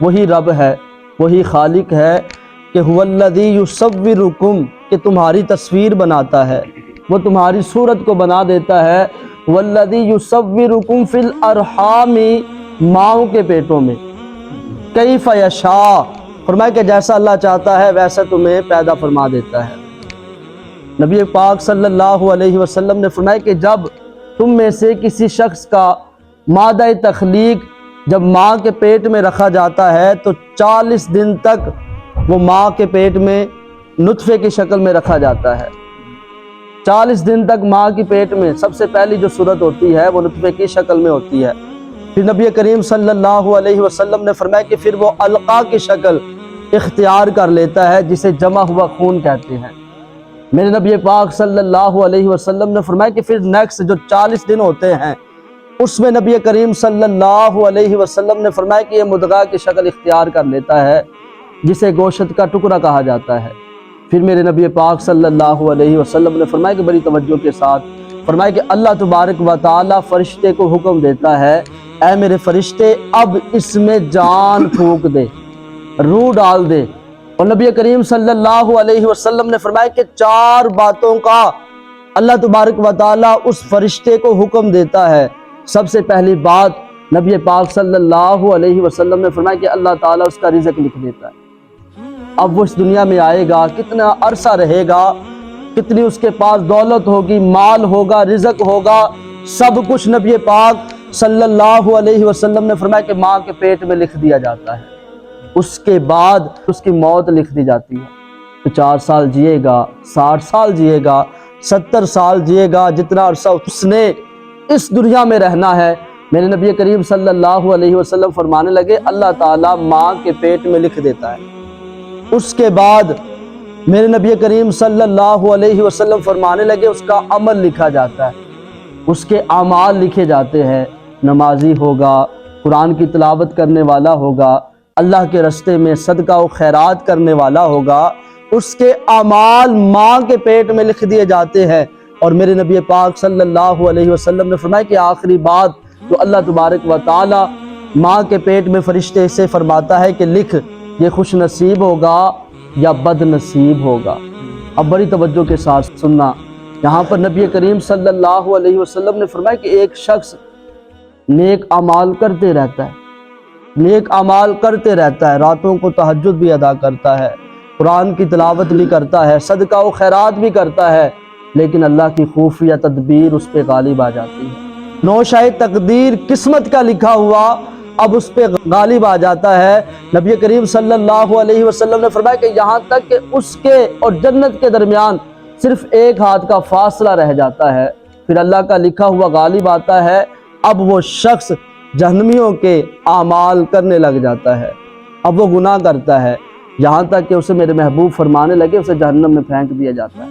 وہی رب ہے، وہی خالق ہے کہ هُوَ یُصَوِّرُکم، کہ تمہاری تصویر بناتا ہے، وہ تمہاری صورت کو بنا دیتا ہے۔ وَالَّذِي يُصَوِّرُكُمْ فِي الْأَرْحَامِ، ماؤں کے پیٹوں میں، کیف یشاء، فرمایا کہ جیسا اللہ چاہتا ہے ویسا تمہیں پیدا فرما دیتا ہے۔ نبی پاک صلی اللہ علیہ وسلم نے فرمایا کہ جب تم میں سے کسی شخص کا مادہ تخلیق جب ماں کے پیٹ میں رکھا جاتا ہے تو 40 دن تک وہ ماں کے پیٹ میں نطفے کی شکل میں رکھا جاتا ہے۔ 40 دن تک ماں کی پیٹ میں سب سے پہلی جو صورت ہوتی ہے وہ نطفے کی شکل میں ہوتی ہے۔ پھر نبی کریم صلی اللہ علیہ وسلم نے فرمایا کہ پھر وہ علقہ کی شکل اختیار کر لیتا ہے، جسے جمع ہوا خون کہتے ہیں۔ میرے نبی پاک صلی اللہ علیہ وسلم نے فرمایا کہ پھر نیکسٹ جو 40 دن ہوتے ہیں اس میں نبی کریم صلی اللہ علیہ وسلم نے فرمایا کہ یہ مدغہ کی شکل اختیار کر لیتا ہے، جسے گوشت کا ٹکڑا کہا جاتا ہے۔ پھر میرے نبی پاک صلی اللہ علیہ وسلم نے فرمایا کہ بڑی توجہ کے ساتھ فرمایا کہ اللہ تبارک و تعالی فرشتے کو حکم دیتا ہے، اے میرے فرشتے اب اس میں جان پھونک دے، روح ڈال دے۔ اور نبی کریم صلی اللہ علیہ وسلم نے فرمایا کہ 4 باتوں کا اللہ تبارک و تعالی اس فرشتے کو حکم دیتا ہے۔ سب سے پہلی بات نبی پاک صلی اللہ علیہ وسلم نے فرمایا کہ اللہ تعالیٰ اس کا رزق لکھ دیتا ہے۔ اب وہ اس دنیا میں آئے گا، کتنا عرصہ رہے گا، کتنی اس کے پاس دولت ہوگی، مال ہوگا، رزق ہوگا، سب کچھ نبی پاک صلی اللہ علیہ وسلم نے فرمایا کہ ماں کے پیٹ میں لکھ دیا جاتا ہے۔ اس کے بعد اس کی موت لکھ دی جاتی ہے۔ 50 سال جیے گا، 60 سال جیے گا، 70 سال جیے گا، جتنا عرصہ اس نے اس دنیا میں رہنا ہے۔ میرے نبی کریم صلی اللہ علیہ وسلم فرمانے لگے اللہ تعالیٰ ماں کے پیٹ میں لکھ دیتا ہے۔ اس کے بعد میرے نبی کریم صلی اللہ علیہ وسلم فرمانے لگے اس کا عمل لکھا جاتا ہے، اس کے اعمال لکھے جاتے ہیں۔ نمازی ہوگا، قرآن کی تلاوت کرنے والا ہوگا، اللہ کے راستے میں صدقہ و خیرات کرنے والا ہوگا، اس کے اعمال ماں کے پیٹ میں لکھ دیے جاتے ہیں۔ اور میرے نبی پاک صلی اللہ علیہ وسلم نے فرمایا کہ آخری بات تو اللہ تبارک و تعالی ماں کے پیٹ میں فرشتے سے فرماتا ہے کہ لکھ یہ خوش نصیب ہوگا یا بد نصیب ہوگا۔ اب بڑی توجہ کے ساتھ سننا، یہاں پر نبی کریم صلی اللہ علیہ وسلم نے فرمایا کہ ایک شخص نیک اعمال کرتے رہتا ہے، نیک اعمال کرتے رہتا ہے، راتوں کو تہجد بھی ادا کرتا ہے، قرآن کی تلاوت بھی کرتا ہے، صدقہ و خیرات بھی کرتا ہے، لیکن اللہ کی خفیہ تدبیر اس پہ غالب آ جاتی ہے۔ نوشۂ تقدیر قسمت کا لکھا ہوا اب اس پہ غالب آ جاتا ہے۔ نبی کریم صلی اللہ علیہ وسلم نے فرمایا کہ یہاں تک کہ اس کے اور جنت کے درمیان صرف 1 ہاتھ کا فاصلہ رہ جاتا ہے، پھر اللہ کا لکھا ہوا غالب آتا ہے، اب وہ شخص جہنمیوں کے اعمال کرنے لگ جاتا ہے، اب وہ گناہ کرتا ہے، یہاں تک کہ اسے میرے محبوب فرمانے لگے اسے جہنم میں پھینک دیا جاتا ہے۔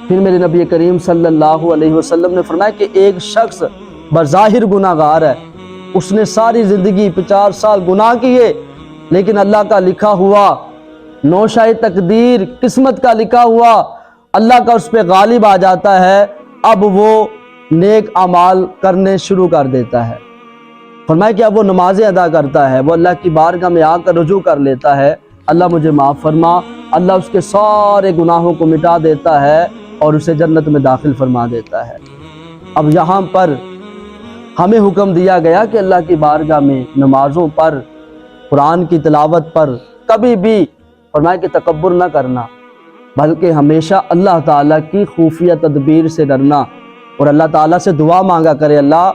پھر میرے نبی کریم صلی اللہ علیہ وسلم نے فرمایا کہ ایک شخص بظاہر گناہ گار ہے، اس نے ساری زندگی 50 سال گناہ کیے، لیکن اللہ کا لکھا ہوا نوشۂ تقدیر قسمت کا لکھا ہوا اللہ کا اس پہ غالب آ جاتا ہے، اب وہ نیک اعمال کرنے شروع کر دیتا ہے۔ فرمایا کہ اب وہ نمازیں ادا کرتا ہے، وہ اللہ کی بارگاہ میں آ کر رجوع کر لیتا ہے، اللہ مجھے معاف فرما، اللہ اس کے سارے گناہوں کو مٹا دیتا ہے اور اسے جنت میں داخل فرما دیتا ہے۔ اب یہاں پر ہمیں حکم دیا گیا کہ اللہ کی بارگاہ میں نمازوں پر، قرآن کی تلاوت پر کبھی بھی فرمایا کہ تکبر نہ کرنا، بلکہ ہمیشہ اللہ تعالیٰ کی خفیہ تدبیر سے ڈرنا اور اللہ تعالیٰ سے دعا مانگا کرے اللہ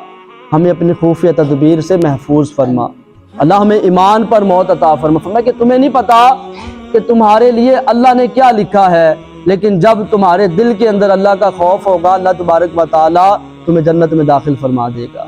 ہمیں اپنی خفیہ تدبیر سے محفوظ فرما، اللہ ہمیں ایمان پر موت عطا فرما۔ فرمایا کہ تمہیں نہیں پتا کہ تمہارے لیے اللہ نے کیا لکھا ہے، لیکن جب تمہارے دل کے اندر اللہ کا خوف ہوگا اللہ تبارک و تعالیٰ تمہیں جنت میں داخل فرما دے گا۔